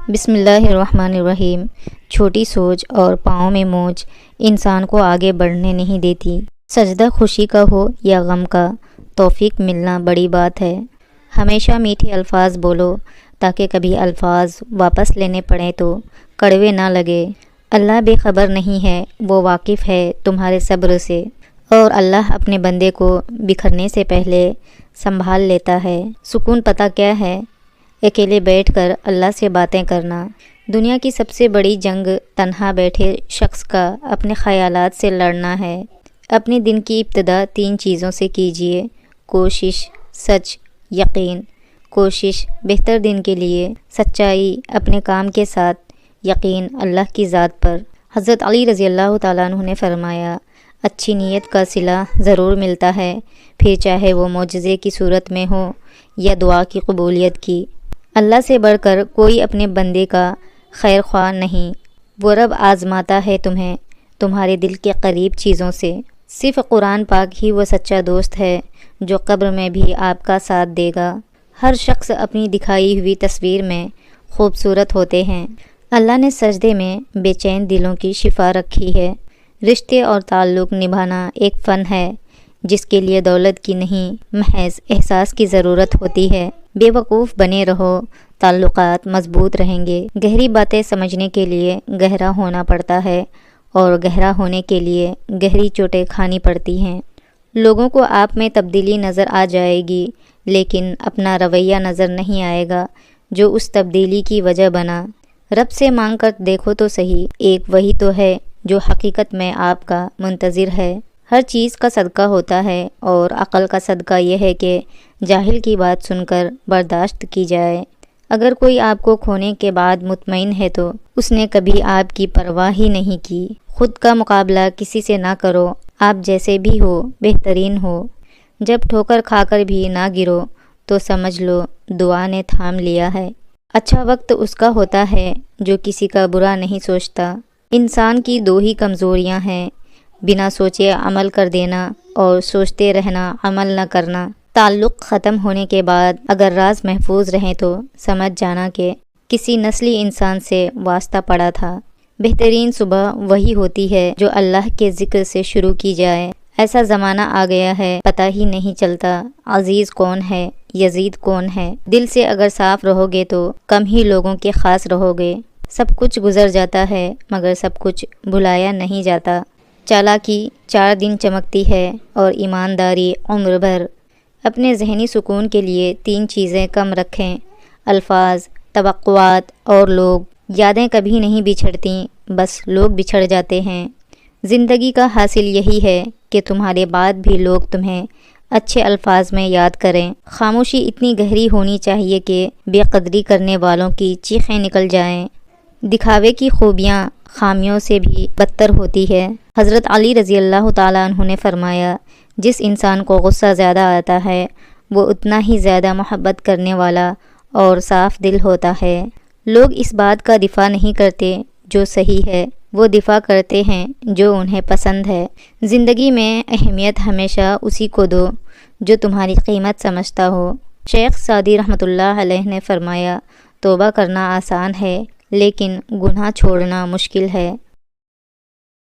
بسم اللہ الرحمن الرحیم۔ چھوٹی سوچ اور پاؤں میں موج انسان کو آگے بڑھنے نہیں دیتی۔ سجدہ خوشی کا ہو یا غم کا، توفیق ملنا بڑی بات ہے۔ ہمیشہ میٹھے الفاظ بولو تاکہ کبھی الفاظ واپس لینے پڑیں تو کڑوے نہ لگے۔ اللہ بے خبر نہیں ہے، وہ واقف ہے تمہارے صبر سے، اور اللہ اپنے بندے کو بکھرنے سے پہلے سنبھال لیتا ہے۔ سکون پتہ کیا ہے؟ اکیلے بیٹھ کر اللہ سے باتیں کرنا۔ دنیا کی سب سے بڑی جنگ تنہا بیٹھے شخص کا اپنے خیالات سے لڑنا ہے۔ اپنے دن کی ابتدا 3 چیزوں سے کیجیے: کوشش، سچ، یقین۔ کوشش بہتر دن کے لیے، سچائی اپنے کام کے ساتھ، یقین اللہ کی ذات پر۔ حضرت علی رضی اللہ تعالیٰ عنہ نے فرمایا، اچھی نیت کا صلہ ضرور ملتا ہے، پھر چاہے وہ معجزے کی صورت میں ہو یا دعا کی قبولیت کی۔ اللہ سے بڑھ کر کوئی اپنے بندے کا خیر خواہ نہیں۔ وہ رب آزماتا ہے تمہیں تمہارے دل کے قریب چیزوں سے۔ صرف قرآن پاک ہی وہ سچا دوست ہے جو قبر میں بھی آپ کا ساتھ دے گا۔ ہر شخص اپنی دکھائی ہوئی تصویر میں خوبصورت ہوتے ہیں۔ اللہ نے سجدے میں بے چین دلوں کی شفا رکھی ہے۔ رشتے اور تعلق نبھانا ایک فن ہے جس کے لیے دولت کی نہیں، محض احساس کی ضرورت ہوتی ہے۔ بے وقوف بنے رہو، تعلقات مضبوط رہیں گے۔ گہری باتیں سمجھنے کے لیے گہرا ہونا پڑتا ہے، اور گہرا ہونے کے لیے گہری چوٹیں کھانی پڑتی ہیں۔ لوگوں کو آپ میں تبدیلی نظر آ جائے گی، لیکن اپنا رویہ نظر نہیں آئے گا جو اس تبدیلی کی وجہ بنا۔ رب سے مانگ کر دیکھو تو صحیح، ایک وہی تو ہے جو حقیقت میں آپ کا منتظر ہے۔ ہر چیز کا صدقہ ہوتا ہے، اور عقل کا صدقہ یہ ہے کہ جاہل کی بات سن کر برداشت کی جائے۔ اگر کوئی آپ کو کھونے کے بعد مطمئن ہے تو اس نے کبھی آپ کی پرواہ ہی نہیں کی۔ خود کا مقابلہ کسی سے نہ کرو، آپ جیسے بھی ہو بہترین ہو۔ جب ٹھوکر کھا کر بھی نہ گرو تو سمجھ لو دعا نے تھام لیا ہے۔ اچھا وقت اس کا ہوتا ہے جو کسی کا برا نہیں سوچتا۔ انسان کی 2 ہی کمزوریاں ہیں: بنا سوچے عمل کر دینا اور سوچتے رہنا عمل نہ کرنا۔ تعلق ختم ہونے کے بعد اگر راز محفوظ رہیں تو سمجھ جانا کہ کسی نسلی انسان سے واسطہ پڑا تھا۔ بہترین صبح وہی ہوتی ہے جو اللہ کے ذکر سے شروع کی جائے۔ ایسا زمانہ آ گیا ہے پتہ ہی نہیں چلتا عزیز کون ہے، یزید کون ہے۔ دل سے اگر صاف رہو گے تو کم ہی لوگوں کے خاص رہو گے۔ سب کچھ گزر جاتا ہے مگر سب کچھ بھلایا نہیں جاتا۔ چالاکی 4 دن چمکتی ہے اور ایمانداری عمر بھر۔ اپنے ذہنی سکون کے لیے 3 چیزیں کم رکھیں: الفاظ، توقعات اور لوگ۔ یادیں کبھی نہیں بچھڑتیں، بس لوگ بچھڑ جاتے ہیں۔ زندگی کا حاصل یہی ہے کہ تمہارے بعد بھی لوگ تمہیں اچھے الفاظ میں یاد کریں۔ خاموشی اتنی گہری ہونی چاہیے کہ بے قدری کرنے والوں کی چیخیں نکل جائیں۔ دکھاوے کی خوبیاں خامیوں سے بھی بدتر ہوتی ہے۔ حضرت علی رضی اللہ تعالیٰ عنہ نے فرمایا، جس انسان کو غصہ زیادہ آتا ہے وہ اتنا ہی زیادہ محبت کرنے والا اور صاف دل ہوتا ہے۔ لوگ اس بات کا دفاع نہیں کرتے جو صحیح ہے، وہ دفاع کرتے ہیں جو انہیں پسند ہے۔ زندگی میں اہمیت ہمیشہ اسی کو دو جو تمہاری قیمت سمجھتا ہو۔ شیخ سعدی رحمۃ اللہ علیہ نے فرمایا، توبہ کرنا آسان ہے لیکن گناہ چھوڑنا مشکل ہے۔